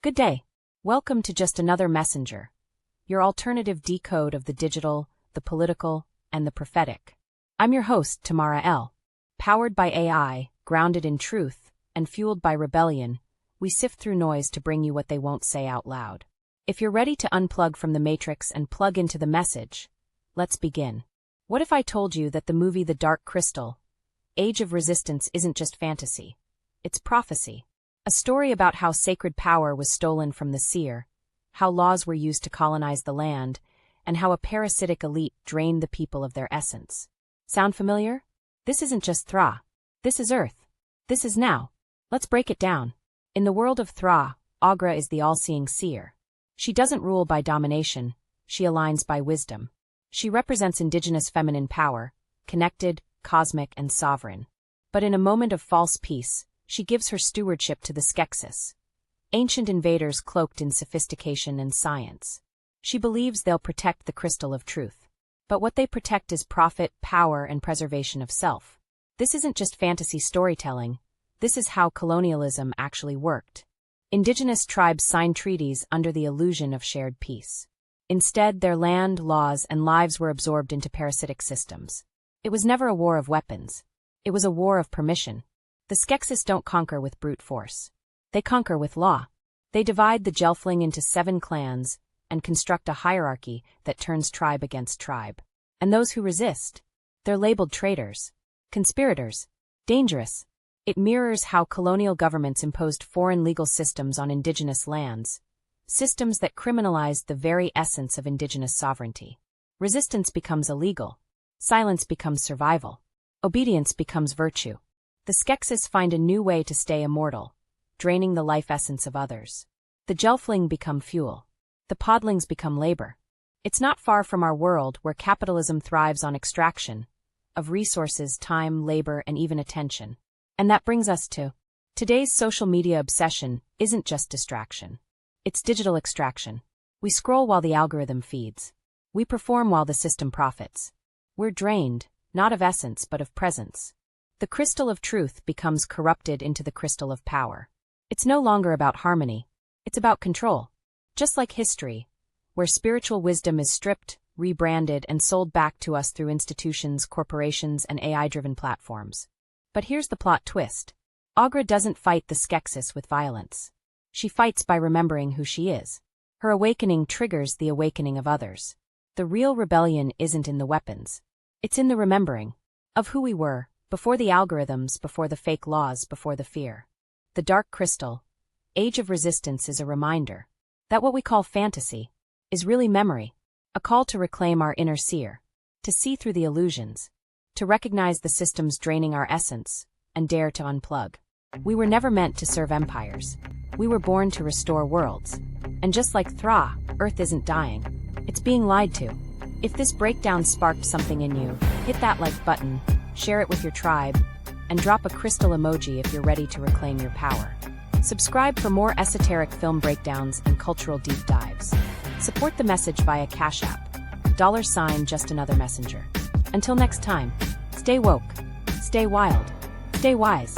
Good day. Welcome to Just Another Messenger, your alternative decode of the digital, the political, and the prophetic. I'm your host, Tamara L. Powered by AI, grounded in truth, and fueled by rebellion, we sift through noise to bring you what they won't say out loud. If you're ready to unplug from the matrix and plug into the message, let's begin. What if I told you that the movie The Dark Crystal, Age of Resistance isn't just fantasy, it's prophecy? A story about how sacred power was stolen from the Seer, how laws were used to colonize the land, and how a parasitic elite drained the people of their essence. Sound familiar? This isn't just Thra. This is Earth. This is now. Let's break it down. In the world of Thra, Aughra is the all-seeing seer. She doesn't rule by domination, she aligns by wisdom. She represents indigenous feminine power, connected, cosmic, and sovereign. But in a moment of false peace, she gives her stewardship to the Skeksis, ancient invaders cloaked in sophistication and science. She believes they'll protect the crystal of truth. But what they protect is profit, power, and preservation of self. This isn't just fantasy storytelling. This is how colonialism actually worked. Indigenous tribes signed treaties under the illusion of shared peace. Instead, their land, laws, and lives were absorbed into parasitic systems. It was never a war of weapons. It was a war of permission. The Skeksis don't conquer with brute force. They conquer with law. They divide the Gelfling into 7 clans and construct a hierarchy that turns tribe against tribe. And those who resist, they're labeled traitors, conspirators, dangerous. It mirrors how colonial governments imposed foreign legal systems on indigenous lands, systems that criminalized the very essence of indigenous sovereignty. Resistance becomes illegal. Silence becomes survival. Obedience becomes virtue. The Skeksis find a new way to stay immortal, draining the life essence of others. The Gelfling become fuel. The podlings become labor. It's not far from our world where capitalism thrives on extraction of resources, time, labor, and even attention. And that brings us to today's social media obsession isn't just distraction. It's digital extraction. We scroll while the algorithm feeds. We perform while the system profits. We're drained, not of essence but of presence. The crystal of truth becomes corrupted into the crystal of power. It's no longer about harmony. It's about control. Just like history, where spiritual wisdom is stripped, rebranded, and sold back to us through institutions, corporations, and AI-driven platforms. But here's the plot twist. Aughra doesn't fight the Skeksis with violence. She fights by remembering who she is. Her awakening triggers the awakening of others. The real rebellion isn't in the weapons. It's in the remembering of who we were, before the algorithms, before the fake laws, before the fear. The Dark Crystal, Age of Resistance is a reminder that what we call fantasy is really memory, a call to reclaim our inner seer, to see through the illusions, to recognize the systems draining our essence, and dare to unplug. We were never meant to serve empires. We were born to restore worlds. And just like Thra, Earth isn't dying. It's being lied to. If this breakdown sparked something in you, hit that like button, share it with your tribe, and drop a crystal emoji if you're ready to reclaim your power. Subscribe for more esoteric film breakdowns and cultural deep dives. Support the message via Cash App, $JustAnotherMessenger. Until next time, stay woke, stay wild, stay wise.